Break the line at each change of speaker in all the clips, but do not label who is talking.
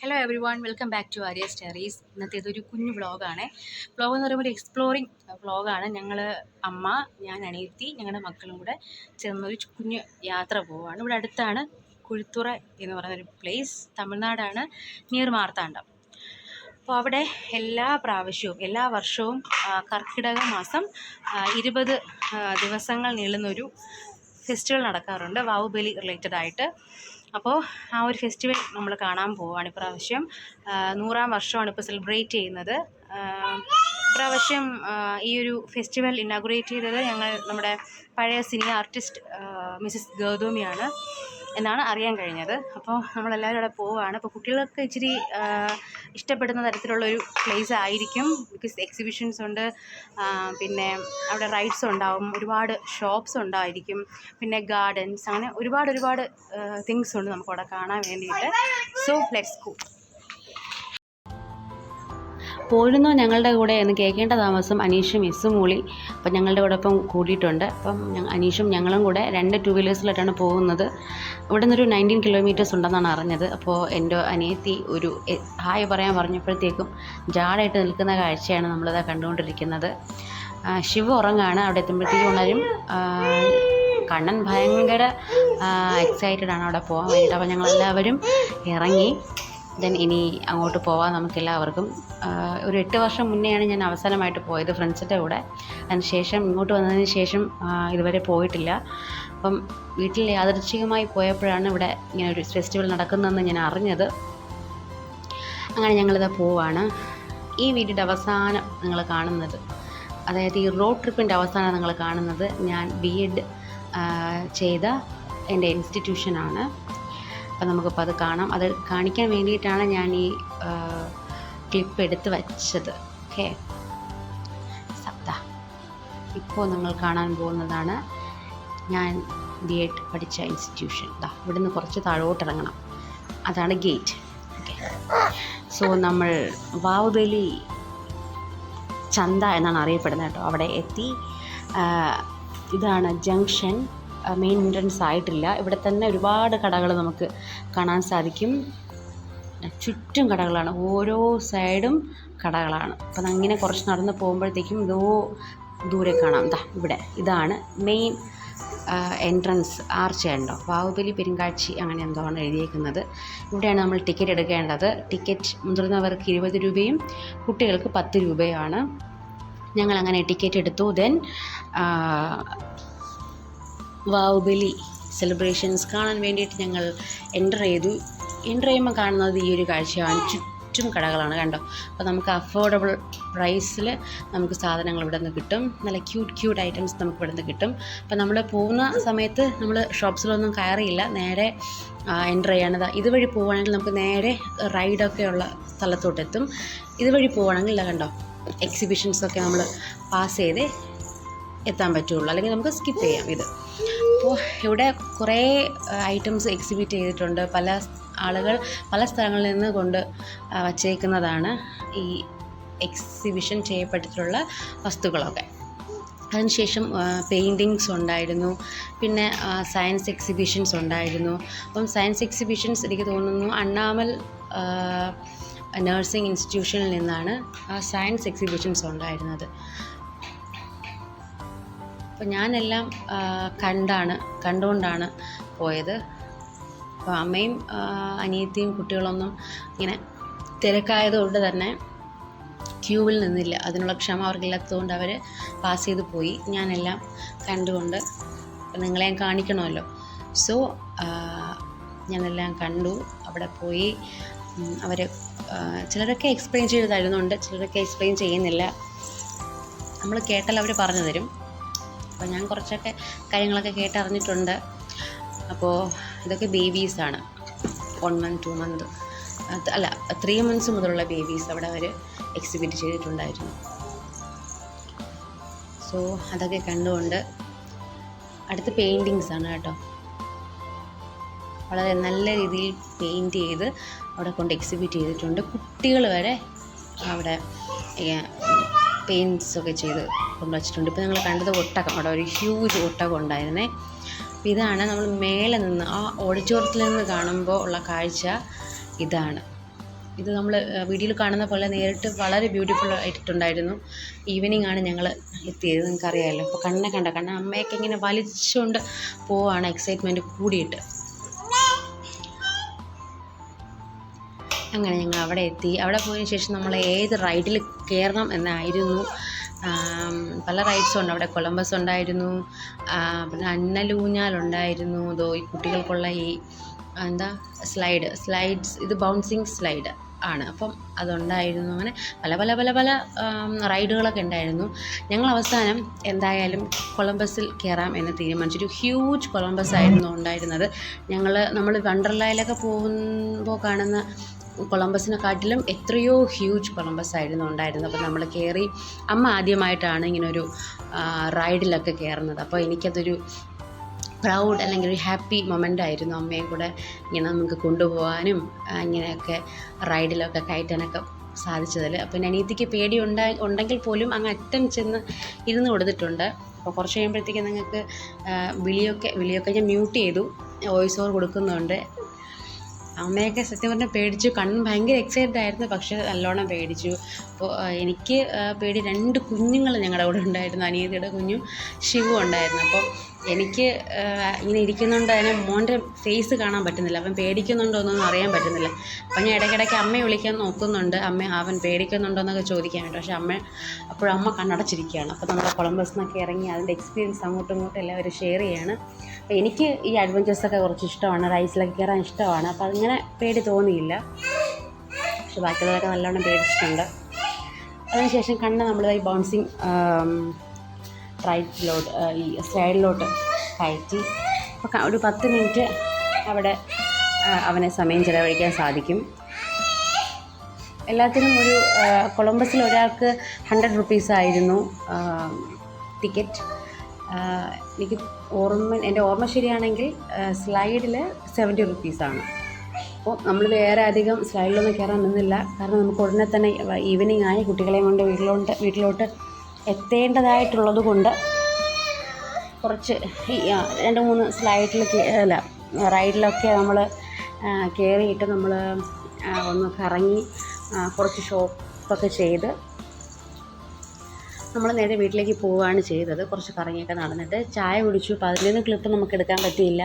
Hello everyone, welcome back to Arya stories. ഇന്നത്തേതൊരു കുഞ്ഞു വ്ളോഗാണ്. വ്ളോഗ് എന്ന് പറയുമ്പോൾ ഒരു എക്സ്പ്ലോറിങ് വ്ളോഗാണ്. ഞങ്ങൾ അമ്മ, ഞാൻ, അനിയത്തി, ഞങ്ങളുടെ മക്കളും കൂടെ ചേർന്നൊരു കുഞ്ഞു യാത്ര പോവുകയാണ്. ഇവിടെ അടുത്താണ് കുഴിത്തുറ എന്ന് പറയുന്നൊരു പ്ലേസ്, തമിഴ്നാടാണ്, നിയർ മാർത്താണ്ഡം. അപ്പോൾ അവിടെ എല്ലാ വർഷവും കർക്കിടക മാസം 20 ദിവസങ്ങൾ നീളുന്നൊരു ഫെസ്റ്റിവൽ നടക്കാറുണ്ട്, വാവുബലി റിലേറ്റഡ് ആയിട്ട്. അപ്പോൾ ആ ഒരു ഫെസ്റ്റിവൽ നമ്മൾ കാണാൻ പോവുകയാണ്. ഇപ്രാവശ്യം 100-ാം വർഷമാണ് ഇപ്പോൾ സെലിബ്രേറ്റ് ചെയ്യുന്നത്. ഇപ്രാവശ്യം ഈ ഒരു ഫെസ്റ്റിവൽ ഇനാഗുറേറ്റ് ചെയ്തത് നമ്മുടെ പഴയ സിനി ആർട്ടിസ്റ്റ് മിസ്സസ് ഗൗതമിയാണ് എന്നാണ് അറിയാൻ കഴിഞ്ഞത്. അപ്പോൾ നമ്മളെല്ലാവരും അവിടെ പോവുകയാണ്. അപ്പോൾ കുട്ടികൾക്ക് ഇച്ചിരി ഇഷ്ടപ്പെടുന്ന തരത്തിലുള്ളൊരു പ്ലേസ് ആയിരിക്കും. ബിക്കോസ് എക്സിബിഷൻസ് ഉണ്ട്, പിന്നെ അവിടെ റൈഡ്സ് ഉണ്ടാവും, ഒരുപാട് ഷോപ്സ് ഉണ്ടായിരിക്കും, പിന്നെ ഗാർഡൻസ്, അങ്ങനെ ഒരുപാട് തിങ്സ് ഉണ്ട് നമുക്കവിടെ കാണാൻ വേണ്ടിയിട്ട്. So let's go. പോരുന്നോ ഞങ്ങളുടെ കൂടെ എന്ന് കേൾക്കേണ്ട താമസം അനീഷും മൂളി. അപ്പം ഞങ്ങളുടെ കൂടെ ഇപ്പം കൂടിയിട്ടുണ്ട്. അപ്പം അനീഷും ഞങ്ങളും കൂടെ 2 2 വീലേഴ്സിലായിട്ടാണ് പോകുന്നത്. ഇവിടെ നിന്നൊരു 19 കിലോമീറ്റേഴ്സ് ഉണ്ടെന്നാണ് അറിഞ്ഞത്. അപ്പോൾ എൻ്റെ അനിയത്തി ഒരു ഹായ് പറയാൻ പറഞ്ഞപ്പോഴത്തേക്കും ജാടായിട്ട് നിൽക്കുന്ന കാഴ്ചയാണ് നമ്മളിതാ കണ്ടുകൊണ്ടിരിക്കുന്നത്. ശിവ ഉറങ്ങാണ്. അവിടെ എത്തുമ്പോഴത്തേക്കും ഉണരും. കണ്ണൻ ഭയങ്കര എക്സൈറ്റഡ് ആണ് അവിടെ പോകാൻ വേണ്ടിയിട്ട്. അപ്പോൾ ഞങ്ങളെല്ലാവരും ഇറങ്ങി. ഇനി അങ്ങോട്ട് പോവാം നമുക്കെല്ലാവർക്കും. ഒരു 8 വർഷം മുന്നെയാണ് ഞാൻ അവസാനമായിട്ട് പോയത് ഫ്രണ്ട്സിൻ്റെ കൂടെ. അതിനുശേഷം ഇങ്ങോട്ട് വന്നതിന് ശേഷം ഇതുവരെ പോയിട്ടില്ല. അപ്പം വീട്ടിൽ യാദൃച്ഛികമായി പോയപ്പോഴാണ് ഇവിടെ ഇങ്ങനെ ഒരു ഫെസ്റ്റിവൽ നടക്കുന്നതെന്ന് ഞാൻ അറിഞ്ഞത്. അങ്ങനെ ഞങ്ങളിത് പോവാണ്. ഈ വീഡിയോയുടെ അവസാനം നിങ്ങൾ കാണുന്നത്, അതായത് ഈ റോഡ് ട്രിപ്പിൻ്റെ അവസാനം നിങ്ങൾ കാണുന്നത്, ഞാൻ B.Ed ചെയ്ത എൻ്റെ ഇൻസ്റ്റിറ്റ്യൂഷനാണ്. അപ്പം നമുക്കിപ്പോൾ അത് കാണാം. അത് കാണിക്കാൻ വേണ്ടിയിട്ടാണ് ഞാൻ ഈ ക്ലിപ്പ് എടുത്ത് വച്ചത്. ഓക്കെ, ഇപ്പോൾ നിങ്ങൾ കാണാൻ പോകുന്നതാണ് ഞാൻ B.Ed പഠിച്ച ഇൻസ്റ്റിറ്റ്യൂഷൻ. ഇവിടുന്ന് കുറച്ച് താഴോട്ടിറങ്ങണം, അതാണ് ഗേറ്റ്. ഓക്കെ, സോ നമ്മൾ വാവുബലി ചന്ത എന്നാണ് അറിയപ്പെടുന്നത് കേട്ടോ. അവിടെ എത്തി. ഇതാണ് ജംഗ്ഷൻ. മെയിൻ എൻട്രൻസ് ആയിട്ടില്ല. ഇവിടെ തന്നെ ഒരുപാട് കടകൾ നമുക്ക് കാണാൻ സാധിക്കും. ചുറ്റും കടകളാണ്, ഓരോ സൈഡും കടകളാണ്. അപ്പം അങ്ങനെ കുറച്ച് നടന്ന് പോകുമ്പോഴത്തേക്കും ദൂരെ കാണാം. ഇവിടെ ഇതാണ് മെയിൻ എൻട്രൻസ് ആർച്ച് ഉണ്ടോ, വാവുബലി പെരുങ്കാഴ്ചി അങ്ങനെ എന്തോ ആണ് എഴുതിയേക്കുന്നത്. ഇവിടെയാണ് നമ്മൾ ടിക്കറ്റ് എടുക്കേണ്ടത്. ടിക്കറ്റ് മുതിർന്നവർക്ക് 20 രൂപയും കുട്ടികൾക്ക് 10 രൂപയാണ്. ഞങ്ങളങ്ങനെ ടിക്കറ്റ് എടുത്തു. ദെൻ വാവുബലി സെലിബ്രേഷൻസ് കാണാൻ വേണ്ടിയിട്ട് ഞങ്ങൾ എൻ്റർ ചെയ്യുമ്പോൾ കാണുന്നത് ഈ ഒരു കാഴ്ചയാണ്. ചുറ്റും കടകളാണ് കണ്ടോ. അപ്പോൾ നമുക്ക് അഫോർഡബിൾ പ്രൈസിൽ നമുക്ക് സാധനങ്ങൾ ഇവിടെ നിന്ന് കിട്ടും. നല്ല ക്യൂട്ട് ഐറ്റംസ് നമുക്ക് ഇവിടെ നിന്ന് കിട്ടും. അപ്പോൾ നമ്മൾ പോകുന്ന സമയത്ത് നമ്മൾ ഷോപ്സിലൊന്നും കയറിയില്ല, നേരെ എൻ്റർ ചെയ്യണത്. ഇതുവഴി പോവുകയാണെങ്കിൽ നമുക്ക് നേരെ റൈഡൊക്കെ ഉള്ള സ്ഥലത്തോട്ടെത്തും. ഇതുവഴി പോവുകയാണെങ്കിൽ കണ്ടോ, എക്സിബിഷൻസൊക്കെ നമ്മൾ പാസ് ചെയ്തേ എത്താൻ പറ്റുള്ളൂ, അല്ലെങ്കിൽ നമുക്ക് സ്കിപ്പ് ചെയ്യാം ഇത്. അപ്പോൾ ഇവിടെ കുറേ ഐറ്റംസ് എക്സിബിറ്റ് ചെയ്തിട്ടുണ്ട്. ആളുകൾ പല സ്ഥലങ്ങളിൽ നിന്ന് കൊണ്ട് വച്ചേക്കുന്നതാണ് ഈ എക്സിബിഷൻ ചെയ്യപ്പെട്ടിട്ടുള്ള വസ്തുക്കളൊക്കെ. അതിനുശേഷം പെയിൻറ്റിങ്സ് ഉണ്ടായിരുന്നു, പിന്നെ സയൻസ് എക്സിബിഷൻസ് ഉണ്ടായിരുന്നു. അപ്പം സയൻസ് എക്സിബിഷൻസ് എനിക്ക് തോന്നുന്നു അണ്ണാമൽ നഴ്സിംഗ് ഇൻസ്റ്റിറ്റ്യൂഷനിൽ നിന്നാണ് സയൻസ് എക്സിബിഷൻസ് ഉണ്ടായിരുന്നത്. അപ്പോൾ ഞാനെല്ലാം കണ്ടുകൊണ്ടാണ് പോയത്. അപ്പോൾ അമ്മയും അനിയത്തിയും കുട്ടികളൊന്നും ഇങ്ങനെ തിരക്കായതുകൊണ്ട് തന്നെ ക്യൂവിൽ നിന്നില്ല. അതിനുള്ള ക്ഷമ അവർക്കില്ലാത്തതുകൊണ്ട് അവർ പാസ് ചെയ്ത് പോയി. ഞാനെല്ലാം കണ്ടുകൊണ്ട് നിങ്ങളെയും കാണിക്കണമല്ലോ. സോ ഞാനെല്ലാം കണ്ടു. അവിടെ പോയി അവർ ചിലരൊക്കെ എക്സ്പ്ലെയിൻ ചെയ്ത് തരുന്നുണ്ട്, ചിലരൊക്കെ എക്സ്പ്ലെയിൻ ചെയ്യുന്നില്ല. നമ്മൾ കേട്ടാൽ അവർ പറഞ്ഞു തരും. അപ്പോൾ ഞാൻ കുറച്ചൊക്കെ കാര്യങ്ങളൊക്കെ കേട്ടറിഞ്ഞിട്ടുണ്ട്. അപ്പോൾ ഇതൊക്കെ ബേബീസാണ്, 1 month 2 month അല്ല 3 months മുതലുള്ള ബേബീസ് അവിടെ അവർ എക്സിബിറ്റ് ചെയ്തിട്ടുണ്ടായിരുന്നു. സോ അതൊക്കെ കണ്ടുകൊണ്ട് അടുത്ത പെയിൻറ്റിങ്സ് ആണ് കേട്ടോ. വളരെ നല്ല രീതിയിൽ പെയിൻറ്റ് ചെയ്ത് അവിടെ കൊണ്ട് എക്സിബിറ്റ് ചെയ്തിട്ടുണ്ട്. കുട്ടികൾ വരെ അവിടെ പെയിൻറ്റ്സൊക്കെ ചെയ്ത് കൊണ്ടുവച്ചിട്ടുണ്ട്. ഇപ്പോൾ നിങ്ങൾ കണ്ടത് ഒട്ടകം, അവിടെ ഒരു ഹ്യൂജ് ഒട്ടകം ഉണ്ടായിരുന്നേ. അപ്പോൾ ഇതാണ് നമ്മൾ മേലെ നിന്ന് ആ ഓഡിറ്റോറിയത്തിൽ നിന്ന് കാണുമ്പോൾ ഉള്ള കാഴ്ച. ഇതാണ് ഇത് നമ്മൾ വീഡിയോയിൽ കാണുന്ന പോലെ നേരിട്ട് വളരെ ബ്യൂട്ടിഫുൾ ആയിട്ടുണ്ടായിരുന്നു. ഈവനിങ് ആണ് ഞങ്ങൾ എത്തിയത്, നിങ്ങൾക്കറിയാമല്ലോ. അപ്പോൾ കണ്ണ അമ്മയൊക്കെ ഇങ്ങനെ വലിച്ചുകൊണ്ട് പോവാണ് എക്സൈറ്റ്മെൻറ്റ് കൂടിയിട്ട്. അങ്ങനെ ഞങ്ങൾ അവിടെ എത്തി. അവിടെ പോയതിന് ശേഷം നമ്മൾ ഏത് റൈഡിൽ കയറണം എന്നായിരുന്നു. പല റൈഡ്സും ഉണ്ട് അവിടെ. കൊളംബസ് ഉണ്ടായിരുന്നു, പിന്നെ അന്നലൂഞ്ഞാലുണ്ടായിരുന്നു, ഈ കുട്ടികൾക്കുള്ള ഈ സ്ലൈഡ്സ്, ഇത് ബൗൺസിങ് സ്ലൈഡ് ആണ്. അപ്പം അതുണ്ടായിരുന്നു. അങ്ങനെ പല റൈഡുകളൊക്കെ ഉണ്ടായിരുന്നു. ഞങ്ങൾ അവസാനം എന്തായാലും കൊളംബസിൽ കയറാം എന്ന് തീരുമാനിച്ചു. ഒരു ഹ്യൂജ് കൊളംബസ് ആയിരുന്നു ഉണ്ടായിരുന്നത്. നമ്മൾ വണ്ടർലായിലൊക്കെ പോകുമ്പോൾ കാണുന്ന കൊളംബസിനെക്കാട്ടിലും എത്രയോ ഹ്യൂജ് കൊളംബസ് ആയിരുന്നു ഉണ്ടായിരുന്നത്. അപ്പോൾ നമ്മൾ കയറി. അമ്മ ആദ്യമായിട്ടാണ് ഇങ്ങനൊരു റൈഡിലൊക്കെ കയറുന്നത്. അപ്പോൾ എനിക്കതൊരു പ്രൗഡ് അല്ലെങ്കിൽ ഒരു ഹാപ്പി മൊമെൻ്റ് ആയിരുന്നു. അമ്മയും കൂടെ ഇങ്ങനെ നമുക്ക് കൊണ്ടുപോകാനും ഇങ്ങനെയൊക്കെ റൈഡിലൊക്കെ കയറ്റാനൊക്കെ സാധിച്ചതിൽ. അപ്പോൾ അനിയത്തിക്ക് പേടി ഉണ്ടെങ്കിൽ പോലും അങ്ങ് അറ്റം ചെന്ന് ഇരുന്ന് കൊടുത്തിട്ടുണ്ട്. അപ്പോൾ കുറച്ച് കഴിയുമ്പോഴത്തേക്ക് നിങ്ങൾക്ക് വിളിയൊക്കെ ഞാൻ മ്യൂട്ട് ചെയ്തു, വോയിസ് ഓവർ കൊടുക്കുന്നുണ്ട്. അമ്മയൊക്കെ സത്യം പറഞ്ഞാൽ പേടിച്ചു. ഭയങ്കര എക്സൈറ്റഡ് ആയിരുന്നു, പക്ഷേ നല്ലോണം പേടിച്ചു. അപ്പോൾ എനിക്ക് പേടി. 2 കുഞ്ഞുങ്ങൾ ഞങ്ങളുടെ കൂടെ ഉണ്ടായിരുന്നു. അനിയത്തിയുടെ കുഞ്ഞും ശിവു ഉണ്ടായിരുന്നു. അപ്പോൾ എനിക്ക് ഇങ്ങനെ ഇരിക്കുന്നുണ്ട് തന്നെ മോൻ്റെ ഫേസ് കാണാൻ പറ്റുന്നില്ല. അവൻ പേടിക്കുന്നുണ്ടോ എന്നൊന്നും അറിയാൻ പറ്റുന്നില്ല. അപ്പോൾ ഞാൻ ഇടയ്ക്കിടയ്ക്ക് അമ്മയെ വിളിക്കാൻ നോക്കുന്നുണ്ട്, അവൻ പേടിക്കുന്നുണ്ടോ എന്നൊക്കെ ചോദിക്കാൻ വേണ്ടി. പക്ഷേ അപ്പോഴമ്മ കണ്ണടച്ചിരിക്കുകയാണ്. അപ്പോൾ നമ്മുടെ കൊളംബസിനൊക്കെ ഇറങ്ങി അതിൻ്റെ എക്സ്പീരിയൻസ് അങ്ങോട്ടും ഇങ്ങോട്ടും എല്ലാവരും ഷെയർ ചെയ്യാണ്. അപ്പോൾ എനിക്ക് ഈ അഡ്വഞ്ചേഴ്സൊക്കെ കുറച്ച് ഇഷ്ടമാണ്, റൈഡ്സിലൊക്കെ കയറാൻ ഇഷ്ടമാണ്. അപ്പോൾ അതിങ്ങനെ പേടി തോന്നിയില്ല. പക്ഷെ ബാക്കിയുള്ളവരൊക്കെ നല്ലോണം പേടിച്ചിട്ടുണ്ട്. അതിനുശേഷം നമ്മൾ ഈ ബൗൺസിങ് റൈഡിലോട്ട്, ഈ സ്ലൈഡിലോട്ട് കയറ്റി. അപ്പോൾ ഒരു 10 മിനിറ്റ് അവിടെ അവനെ സമയം ചിലവഴിക്കാൻ സാധിക്കും. എല്ലാത്തിനും ഒരു കൊളംബസിൽ ഒരാൾക്ക് 100 റുപ്പീസായിരുന്നു ടിക്കറ്റ്. എനിക്ക് എൻ്റെ ഓർമ്മ ശരിയാണെങ്കിൽ സ്ലൈഡിൽ 70 റുപ്പീസാണ്. അപ്പോൾ നമ്മൾ വേറെ അധികം സ്ലൈഡിലൊന്നും കയറാൻ നിന്നില്ല. കാരണം നമുക്ക് ഉടനെ തന്നെ ഈവനിങ് ആയി, കുട്ടികളെയും കൊണ്ട് വീട്ടിലോട്ട് എത്തേണ്ടതായിട്ടുള്ളത് കൊണ്ട് കുറച്ച് 2-3 റൈഡിലൊക്കെ നമ്മൾ കയറിയിട്ട് നമ്മൾ ഒന്ന് കറങ്ങി കുറച്ച് ഷോപ്പൊക്കെ ചെയ്ത് നമ്മൾ നേരെ വീട്ടിലേക്ക് പോവുകയാണ് ചെയ്തത്. കുറച്ച് കറങ്ങിയൊക്കെ നടന്നിട്ട് ചായ കുടിച്ചു. അപ്പോൾ അതിൻ്റെയൊന്നും ക്ലിപ്പ് നമുക്ക് എടുക്കാൻ പറ്റിയില്ല.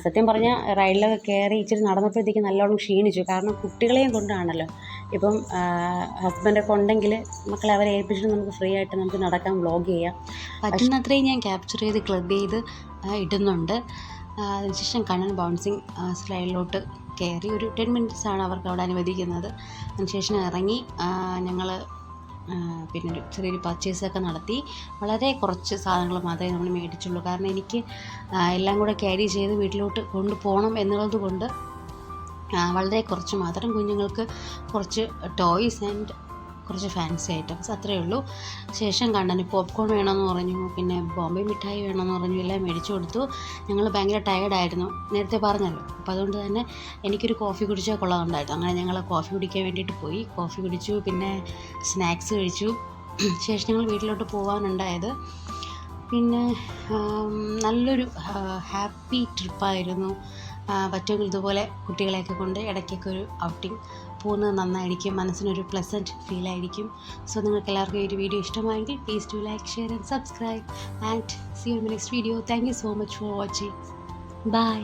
സത്യം പറഞ്ഞാൽ റൈഡിലൊക്കെ കയറി ഇച്ചിരി നടന്നപ്പോഴത്തേക്ക് നല്ലോണം ക്ഷീണിച്ചു. കാരണം കുട്ടികളെയും കൊണ്ടാണല്ലോ. ഇപ്പം ഹസ്ബൻഡൊക്കെ ഉണ്ടെങ്കിൽ മക്കളെ അവരെ ഏൽപ്പിച്ചിട്ട് നമുക്ക് ഫ്രീ ആയിട്ട് നമുക്ക് നടക്കാം, വ്ളോഗ് ചെയ്യാം. പറ്റുന്നത്രയും ഞാൻ ക്യാപ്ചർ ചെയ്ത് ക്ലബ് ചെയ്ത് ഇടുന്നുണ്ട്. അതിനുശേഷം കണ്ണൻ ബൗൺസിങ് സ്ലൈഡിലോട്ട് കയറി. ഒരു 10 മിനിറ്റ്സാണ് അവർക്ക് അവിടെ അനുവദിക്കുന്നത്. അതിനുശേഷം ഇറങ്ങി ഞങ്ങൾ പിന്നെ ഒരു ചെറിയൊരു പർച്ചേസൊക്കെ നടത്തി. വളരെ കുറച്ച് സാധനങ്ങൾ മാത്രമേ നമ്മൾ മേടിച്ചുള്ളൂ. കാരണം എനിക്ക് എല്ലാം കൂടെ ക്യാരി ചെയ്ത് വീട്ടിലോട്ട് കൊണ്ടുപോകണം എന്നുള്ളത് കൊണ്ട് വളരെ കുറച്ച് മാത്രം. കുഞ്ഞുങ്ങൾക്ക് കുറച്ച് ടോയ്സ് ആൻഡ് കുറച്ച് ഫാൻസി ഐറ്റംസ്, അത്രയേ ഉള്ളൂ. ശേഷം കണ്ണന് പോപ്കോൺ വേണമെന്ന് പറഞ്ഞു, പിന്നെ ബോംബെ മിഠായി വേണമെന്ന് പറഞ്ഞു, എല്ലാം മേടിച്ചു കൊടുത്തു. ഞങ്ങൾ ഭയങ്കര ടയേർഡായിരുന്നു, നേരത്തെ പറഞ്ഞല്ലോ. അപ്പോൾ അതുകൊണ്ട് തന്നെ എനിക്കൊരു കോഫി കുടിച്ചാൽ കൊള്ളാറുണ്ടായിരുന്നു. അങ്ങനെ ഞങ്ങൾ കോഫി കുടിക്കാൻ വേണ്ടിയിട്ട് പോയി. കോഫി കുടിച്ചു, പിന്നെ സ്നാക്സ് കഴിച്ചു. ശേഷം ഞങ്ങൾ വീട്ടിലോട്ട് പോകാനുണ്ടായത്. പിന്നെ നല്ലൊരു ഹാപ്പി ട്രിപ്പായിരുന്നു. പറ്റുമെങ്കിൽ ഇതുപോലെ കുട്ടികളെയൊക്കെ കൊണ്ട് ഇടയ്ക്കൊക്കെ ഒരു ഔട്ടിങ് പോകുന്നത് നന്നായിരിക്കും, മനസ്സിനൊരു പ്ലസൻറ്റ് ഫീലായിരിക്കും. സോ നിങ്ങൾക്ക് എല്ലാവർക്കും ഈ ഒരു വീഡിയോ ഇഷ്ടമായെങ്കിൽ please do like, share and subscribe and see you in my next video. Thank you so much for watching. By.